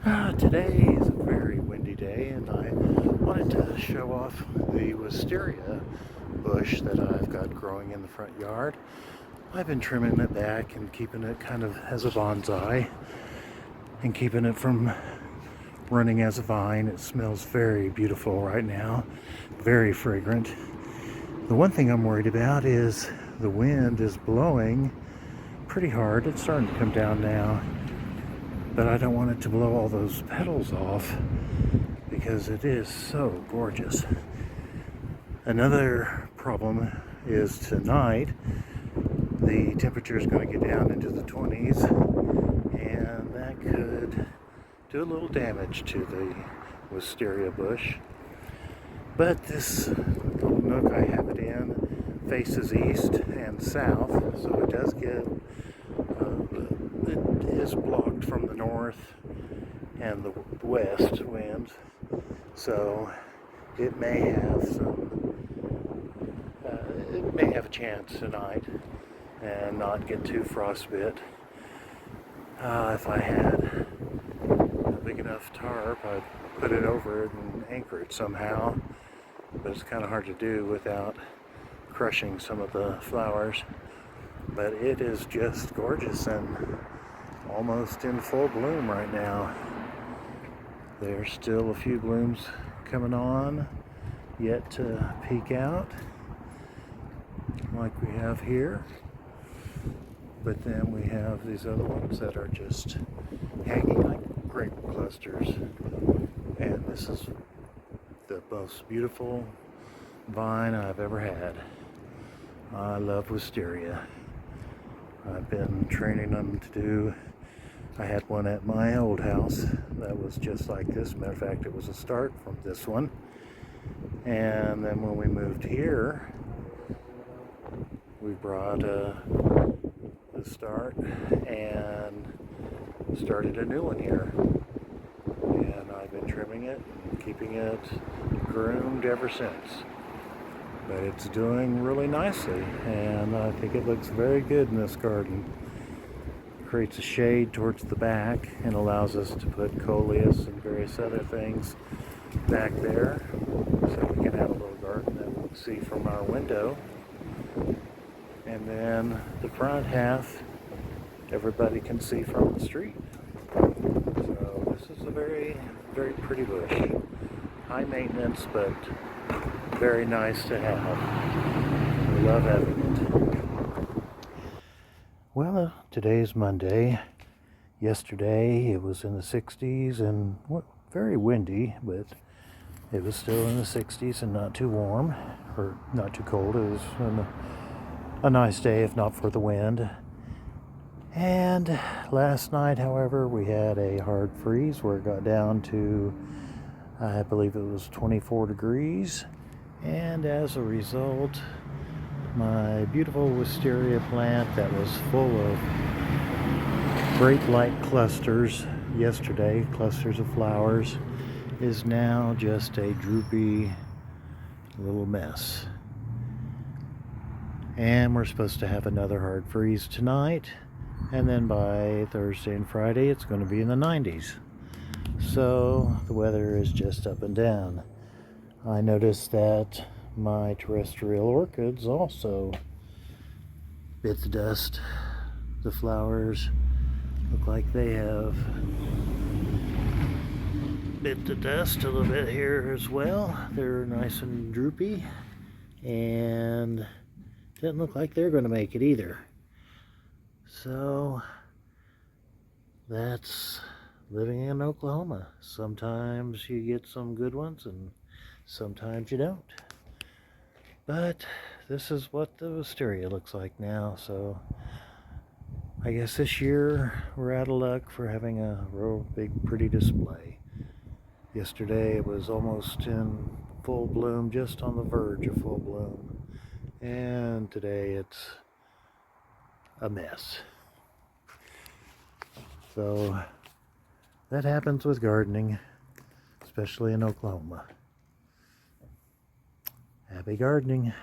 Today is a very windy day, and I wanted to show off the wisteria bush that I've got growing in the front yard. I've been trimming it back and keeping it kind of as a bonsai and keeping it from running as a vine. It smells very beautiful right now, very fragrant. The one thing I'm worried about is the wind is blowing pretty hard. It's starting to come down now, but I don't want it to blow all those petals off because it is so gorgeous. Another problem is tonight the temperature is going to get down into the 20s, and that could do a little damage to the wisteria bush. But this little nook I have it in faces east and south, so it does get it is blocked from the north and the west winds, so it may have a chance tonight and not get too frostbit. If I had a big enough tarp, I'd put it over it and anchor it somehow, but it's kind of hard to do without crushing some of the flowers. But it is just gorgeous and almost in full bloom right now. There's still a few blooms coming on yet to peek out, like we have here. But then we have these other ones that are just hanging like grape clusters. And this is the most beautiful vine I've ever had. I love wisteria. I've been training them to do. I had one at my old house that was just like this. Matter of fact, it was a start from this one. And then when we moved here, we brought the start and started a new one here. And I've been trimming it and keeping it groomed ever since. But it's doing really nicely, and I think it looks very good in this garden. Creates a shade towards the back and allows us to put coleus and various other things back there, so we can have a little garden that we can see from our window. And then the front half everybody can see from the street. So this is a very, very pretty bush. High maintenance, but very nice to have. We love having it. Well, today's Monday. Yesterday it was in the 60s and very windy, but it was still in the 60s and not too warm or not too cold. It was a nice day if not for the wind. And last night, however, we had a hard freeze where it got down to, I believe it was 24 degrees. And as a result, my beautiful wisteria plant that was full of great light clusters yesterday, clusters of flowers, is now just a droopy little mess. And we're supposed to have another hard freeze tonight, and then by Thursday and Friday it's going to be in the 90s. So the weather is just up and down. I noticed that my terrestrial orchids also bit the dust. The flowers look like they have bit the dust a little bit here as well. They're nice and droopy, and doesn't look like they're going to make it either. So that's living in Oklahoma. Sometimes you get some good ones and sometimes you don't. But this is what the wisteria looks like now. So I guess this year we're out of luck for having a real big pretty display. Yesterday it was almost in full bloom, just on the verge of full bloom. And today it's a mess. So that happens with gardening, especially in Oklahoma. Happy gardening.